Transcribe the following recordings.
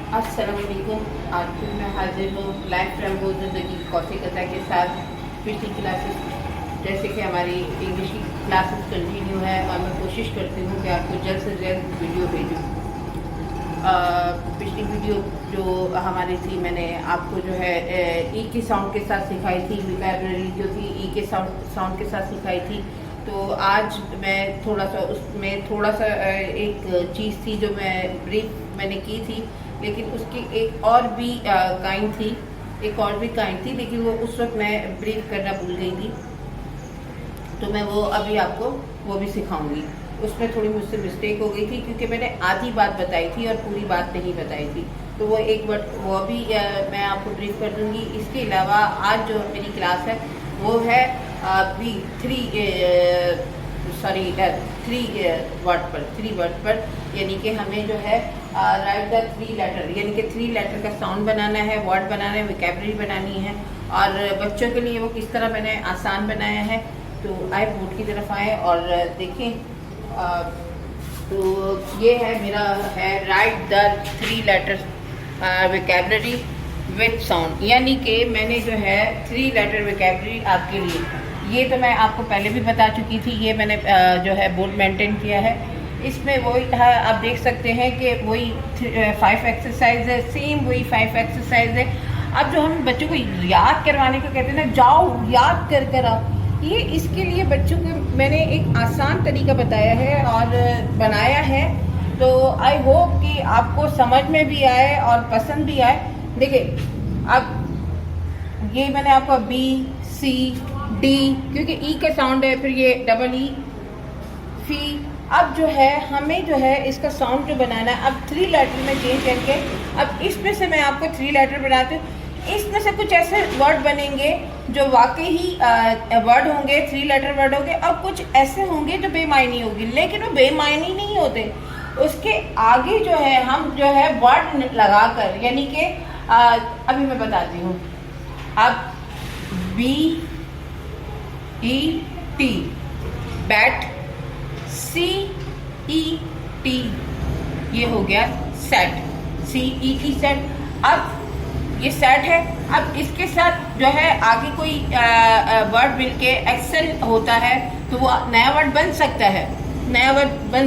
अस्सलामुअलैकुम। आज फिर मैं हाजिर हूँ लाइफ फ्रेम ज़िंदगी कौसे कथा के साथ। पिछली क्लासेस जैसे कि हमारी इंग्लिश की क्लासेस कंटिन्यू है और मैं कोशिश करती हूँ कि आपको जल्द से जल्द वीडियो भेजूँ। पिछली वीडियो जो हमारी थी, मैंने आपको जो है ई के साउंड के साथ सिखाई थी, वोकैबुलरी जो थी ई के साउंड के साथ सिखाई थी। तो आज मैं थोड़ा सा एक चीज़ थी जो मैं ब्रीफ मैंने की थी, लेकिन उसकी एक और भी काइंड थी, लेकिन वो उस वक्त मैं ब्रीफ करना भूल गई थी। तो मैं वो अभी आपको वो भी सिखाऊंगी। उसमें थोड़ी मुझसे मिस्टेक हो गई थी क्योंकि मैंने आधी बात बताई थी और पूरी बात नहीं बताई थी। तो वो एक बार वो भी मैं आपको ब्रीफ कर दूंगी। इसके अलावा आज जो मेरी क्लास है वो है थ्री वर्ड पर, यानी कि हमें जो है राइट द थ्री लेटर, यानी कि थ्री लेटर का साउंड बनाना है, वर्ड बनाना है, वोकैबुलरी बनानी है। और बच्चों के लिए वो किस तरह मैंने आसान बनाया है। तो आए बोर्ड की तरफ आए और देखें। तो ये है मेरा है write the three letter vocabulary with sound, यानी कि मैंने जो है थ्री लेटर वोकैबुलरी आपके लिए, ये तो मैं आपको पहले भी बता चुकी थी। ये मैंने जो है बोर्ड मेंटेन किया है। इसमें वही था, आप देख सकते हैं कि वही 5 एक्सरसाइज है, सेम वही 5 एक्सरसाइज है। अब जो हम बच्चों को याद करवाने को कहते हैं ना, जाओ याद कर आओ, ये इसके लिए बच्चों को मैंने एक आसान तरीका बताया है और बनाया है। तो आई होप कि आपको समझ में भी आए और पसंद भी आए। देखिए, अब ये मैंने आपको बी सी डी, क्योंकि ई का साउंड है, फिर ये डबल ई फी। अब जो है हमें जो है इसका साउंड जो बनाना है, अब थ्री लेटर में चेंज करके, अब इसमें से मैं आपको थ्री लेटर बनाती हूँ। इसमें से कुछ ऐसे वर्ड बनेंगे जो वाकई ही वर्ड होंगे, थ्री लेटर वर्ड होंगे, और कुछ ऐसे होंगे जो बेमायनी होगी, लेकिन वो बेमायनी नहीं होते। उसके आगे जो है हम जो है वर्ड लगाकर, यानी कि अभी मैं बताती हूँ। अब बी ई टी बैट, सी ई टी ये हो गया सेट, सी ई टी सेट। अब ये सेट है। अब इसके साथ जो है आगे कोई वर्ड मिलके एक्सेल होता है तो वो नया वर्ड बन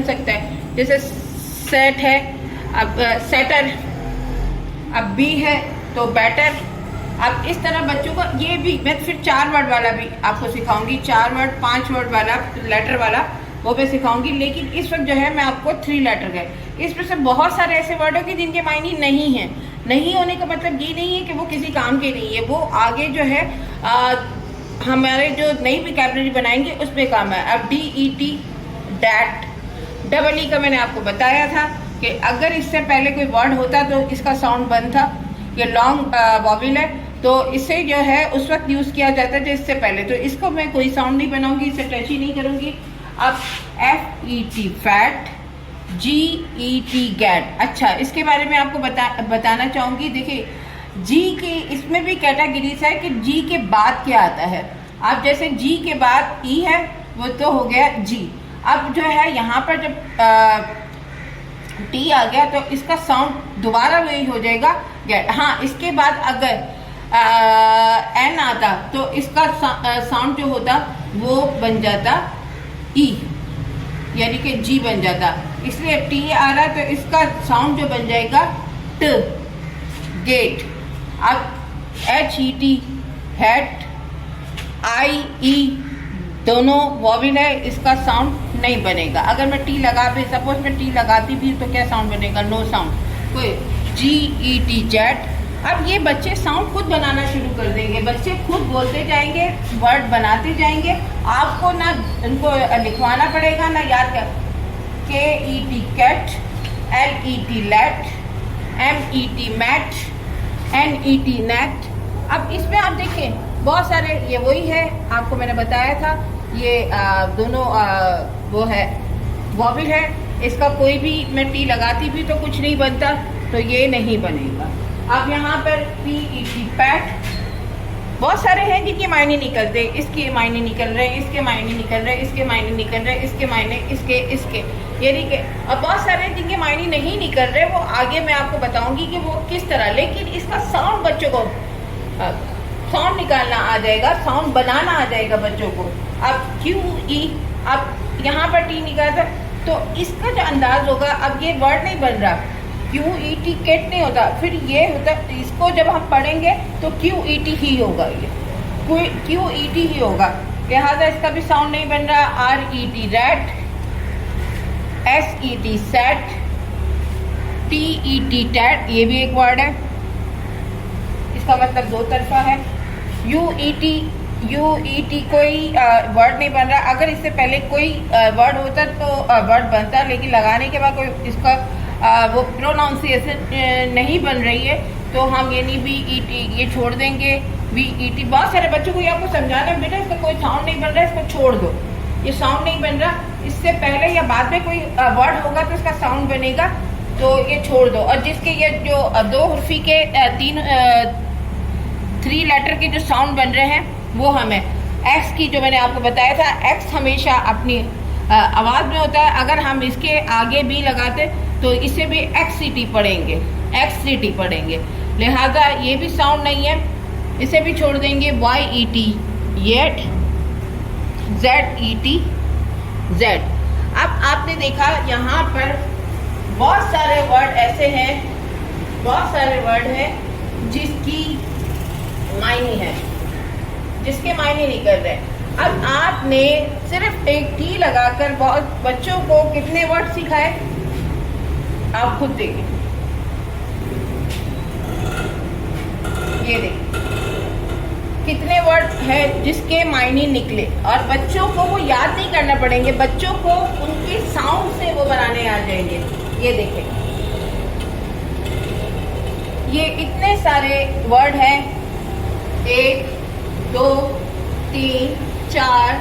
सकता है, जैसे सेट है, अब सेटर, अब बी है तो बैटर। अब इस तरह बच्चों को ये भी मैं फिर 4 वर्ड वाला भी आपको सिखाऊंगी, 4 वर्ड 5 वर्ड वाला लेटर वाला वो मैं सिखाऊंगी। लेकिन इस वक्त जो है मैं आपको थ्री लेटर का, इसमें से बहुत सारे ऐसे वर्ड हो कि जिनके मायने नहीं है। नहीं होने का मतलब ये नहीं है कि वो किसी काम के नहीं है, वो आगे जो है हमारे जो नई वोकैबुलरी बनाएंगे उसमें काम है। अब D E T that, double E का मैंने आपको बताया था कि अगर इससे पहले कोई वर्ड होता तो इसका साउंड बंद था। ये लॉन्ग वॉवेल है तो इसे जो है उस वक्त यूज़ किया जाता है जो इससे पहले, तो इसको मैं कोई साउंड नहीं बनाऊंगी, इसे टच ही नहीं करूंगी। अब एफ ई टी फैट, जी ई टी गैट। अच्छा, इसके बारे में आपको बताना चाहूँगी। देखिए, जी की इसमें भी कैटेगरीज है कि जी के बाद क्या आता है। अब जैसे जी के बाद ई है वो तो हो गया जी। अब जो है यहाँ पर जब टी आ गया तो इसका साउंड दोबारा वही हो जाएगा गैट। हाँ, इसके बाद अगर एन आता तो इसका साउंड जो होता वो बन जाता ई, यानी कि जी बन जाता। इसलिए टी आ रहा तो इसका साउंड जो बन जाएगा ट, गेट। अब एच ई टी हैट, आई ई दोनों वॉवेल है, इसका साउंड नहीं बनेगा। अगर मैं टी लगा भी, सपोज मैं टी लगाती भी तो क्या साउंड बनेगा, नो साउंड। कोई जी ई टी जेट। अब ये बच्चे साउंड खुद बनाना शुरू कर देंगे, बच्चे खुद बोलते जाएंगे, वर्ड बनाते जाएंगे, आपको ना उनको लिखवाना पड़ेगा ना याद कर। K E T cat, L E T let, M E T mat, N E T net. अब इसमें आप देखें बहुत सारे, ये वही है आपको मैंने बताया था, ये दोनों वो है वॉवेल है। इसका कोई भी मैं टी लगाती भी तो कुछ नहीं बनता, तो ये नहीं बनेगा। अब यहाँ पर पी ई टी पैट, बहुत सारे हैं जिनके मायने निकलते, इसके मायने निकल रहे, इसके मायने निकल रहे, इसके मायने निकल रहे, इसके मायने इसके, यानी कि अब बहुत सारे जिनके मायने नहीं निकल रहे, वो आगे मैं आपको बताऊंगी कि वो किस तरह, लेकिन इसका साउंड बच्चों को साउंड निकालना आ जाएगा, साउंड बनाना आ जाएगा बच्चों को। अब QE, अब यहाँ पर T निकालता, तो इसका जो अंदाज होगा, अब ये वर्ड नहीं बन रहा, QET केट नहीं होता, फिर ये होता, इसको जब हम पढ़ेंगे तो QET ही होगा, ये QET ही होगा, लिहाजा इसका भी साउंड नहीं बन रहा। RET rat, SET set, TET tat, ये भी एक वर्ड है, इसका मतलब दो तरफा है। UET कोई वर्ड नहीं बन रहा, अगर इससे पहले कोई वर्ड होता तो वर्ड बनता, लेकिन लगाने के बाद कोई इसका वो प्रोनाउंसिएशन नहीं बन रही है, तो हम यानी VET ये छोड़ देंगे। VET, बहुत सारे बच्चों को ये आपको समझाना है, बेटा इसका कोई साउंड नहीं बन रहा है, इसको छोड़ दो, ये साउंड नहीं बन रहा, इससे पहले या बाद में कोई वर्ड होगा तो इसका साउंड बनेगा, तो ये छोड़ दो। और जिसके ये जो दो हुर्फी के 3 लेटर के जो साउंड बन रहे हैं, वो हमें एक्स की, जो मैंने आपको बताया था, एक्स हमेशा अपनी आवाज़ में होता है, अगर हम इसके आगे भी लगाते तो इसे भी XCT पढ़ेंगे, XCT पढ़ेंगे, लिहाजा ये भी साउंड नहीं है, इसे भी छोड़ देंगे। YET yet, ZET Z. अब आपने देखा यहाँ पर बहुत सारे वर्ड ऐसे हैं, बहुत सारे वर्ड हैं जिसकी मायने है, जिसके मायने नहीं कर रहे। अब आपने सिर्फ एक T लगाकर बहुत बच्चों को कितने वर्ड सिखाए, आप खुद देखिए, ये देखिए कितने वर्ड है जिसके मायने निकले, और बच्चों को वो याद नहीं करना पड़ेंगे, बच्चों को उनके साउंड से वो बनाने आ जाएंगे। ये देखें, ये इतने सारे वर्ड हैं, 1 2 3 4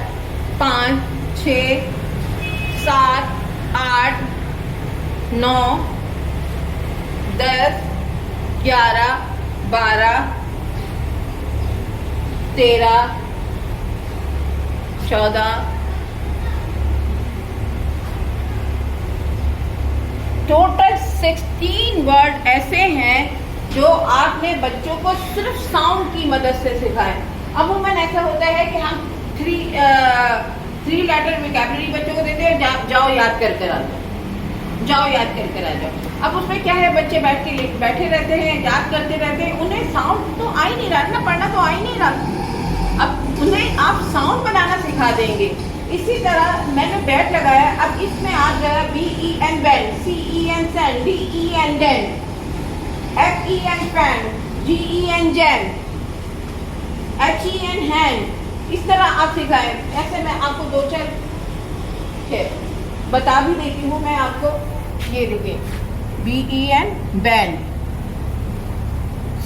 5 6 7 8 9 10 11 12 13 14, टोटल 16 वर्ड ऐसे हैं जो आपने बच्चों को सिर्फ साउंड की मदद से सिखाए। अमूमन ऐसा होता है कि हम 3 लेटर वोकैबुलरी बच्चों को देते हैं, जाओ याद कर कर आ जाओ, जाओ याद कर कर आ जाओ। अब उसमें क्या है, बच्चे बैठे रहते हैं, याद करते रहते हैं, उन्हें साउंड तो आ ही नहीं रहा ना, पढ़ना तो आ ही नहीं रहा। अब उन्हें आप साउंड बनाना सिखा देंगे। इसी तरह मैंने बैट लगाया, अब इसमें आ गया BEN ben, CEN sen, DEN den, FEN fen, GEN gen, HEN hand. इस तरह आप सिखाएं। ऐसे मैं आपको 2-4 बता भी देती हूँ मैं आपको। ये देखिए, BEN ben,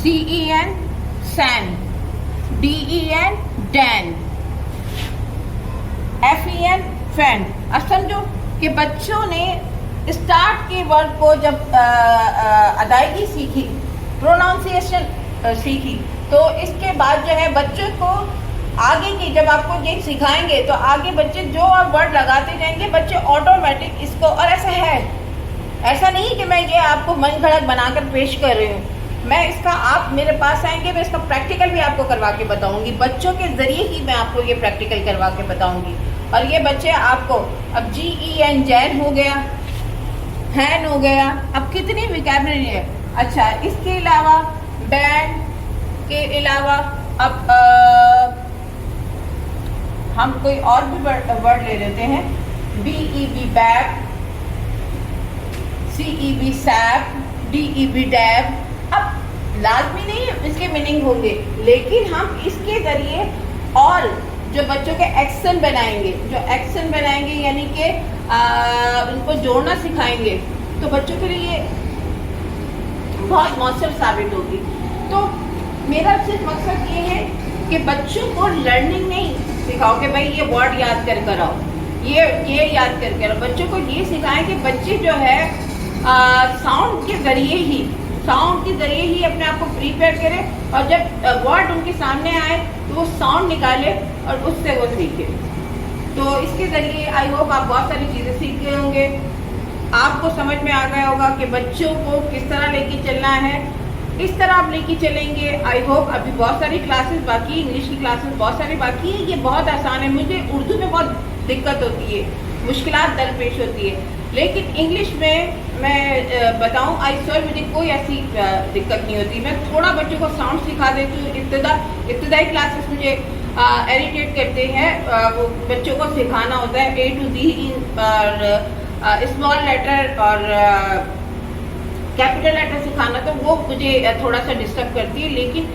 CEN sen, DEN den, FEN fen. अब समझो कि बच्चों ने स्टार्ट के वर्ड को जब अदायगी सीखी, प्रोनाउंसिएशन सीखी, तो इसके बाद जो है बच्चों को आगे की जब आपको ये सिखाएंगे तो आगे बच्चे जो आप वर्ड लगाते जाएंगे, बच्चे ऑटोमेटिक इसको। और ऐसा है, ऐसा नहीं कि मैं ये आपको मन घड़त बनाकर पेश कर रही हूँ, मैं इसका, आप मेरे पास आएंगे, मैं इसका प्रैक्टिकल भी आपको करवा के बताऊंगी, बच्चों के जरिए ही मैं आपको ये प्रैक्टिकल करवा के बताऊंगी। और ये बच्चे आपको, अब GEN जैन हो गया, हैन हो गया, अब कितनी वोकैबुलरी है। अच्छा, इसके अलावा बैन के अलावा अब हम कोई और भी वर्ड ले लेते हैं, BEB bag, CEB SAP, DEB dab. अब लाजमी नहीं है इसके मीनिंग होंगे, लेकिन हम इसके जरिए और जो बच्चों के एक्शन बनाएंगे, जो एक्शन बनाएंगे यानी कि उनको जोड़ना सिखाएंगे, तो बच्चों के लिए बहुत मौसर साबित होगी। तो मेरा सिर्फ मकसद ये है कि बच्चों को लर्निंग नहीं सिखाओ कि भाई ये वर्ड याद कर कर आओ, ये याद कर कर आओ। बच्चों को ये सिखाएं कि बच्चे जो है साउंड के जरिए ही अपने आप को प्रिपेयर करें, और जब वर्ड उनके सामने आए तो वो साउंड निकाले और उससे वो सीखे। तो इसके ज़रिए आई होप आप बहुत सारी चीज़ें सीख गए होंगे। आपको समझ में आ गया होगा कि बच्चों को किस तरह लेके चलना है। इस तरह आप लेके चलेंगे। आई होप अभी बहुत सारी क्लासेस बाकी है, इंग्लिश की क्लासेस बहुत सारी बाकी है। ये बहुत आसान है। मुझे उर्दू में बहुत दिक्कत होती है, मुश्किलात दरपेश होती है, लेकिन इंग्लिश में मैं बताऊं आई स्वेयर मुझे कोई ऐसी दिक्कत नहीं होती। मैं थोड़ा बच्चों को साउंड सिखा देती हूँ। इब्तदाई क्लासेस मुझे इरिटेट करते हैं। वो बच्चों को सिखाना होता है A to Z और स्मॉल लेटर और कैपिटल लेटर सिखाना, तो वो मुझे थोड़ा सा डिस्टर्ब करती है। लेकिन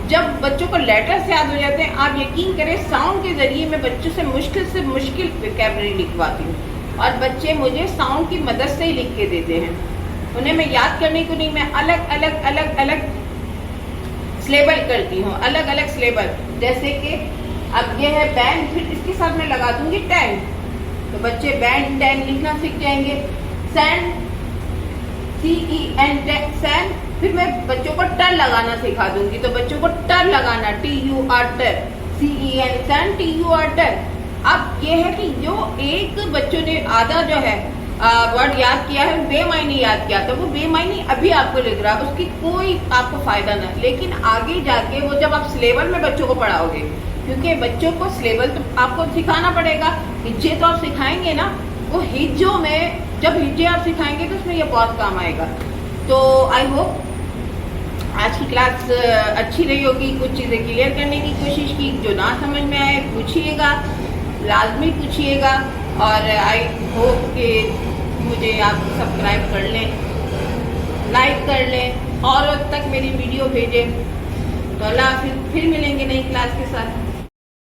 जब बच्चों को लेटर्स याद हो जाते हैं, आप यकीन करें साउंड के जरिए मैं बच्चों से मुश्किल वोकैबुलरी लिखवाती हूँ और बच्चे मुझे साउंड की मदद से ही लिख के देते हैं। उन्हें मैं याद करने को नहीं, मैं अलग अलग स्लेबल करती हूँ, अलग अलग स्लेबल। जैसे कि अब ये है बैंड, फिर इसके साथ मैं लगा दूंगी टैन, तो बच्चे बैंड टैन लिखना सीख जाएंगे। सैंड CEN सैंड, फिर मैं बच्चों को टर लगाना सिखा दूंगी, तो बच्चों को टर लगाना TUR टर, CEN सैंड TUR टर। अब ये है कि जो एक बच्चों ने आधा जो है वर्ड याद किया है, बेमायनी याद किया, तो वो बेमायनी अभी आपको लिख रहा है, उसकी कोई आपको फायदा ना। लेकिन आगे जाके वो जब आप सिलेबल में बच्चों को पढ़ाओगे, क्योंकि बच्चों को सिलेबल तो आपको सिखाना पड़ेगा। हिज्जे तो आप सिखाएंगे ना, वो हिज्जों में जब हिज्जे आप सिखाएंगे तो उसमें ये बहुत काम आएगा। तो आई होप आज की क्लास अच्छी रही होगी। कुछ चीज़ें क्लियर करने की कोशिश की, जो ना समझ में आए पूछिएगा, लाजमी पूछिएगा। और आई होप कि मुझे आप सब्सक्राइब कर लें, लाइक कर लें और तक मेरी वीडियो भेजें। तो अल्लाह हाफिज़, फिर मिलेंगे नई क्लास के साथ।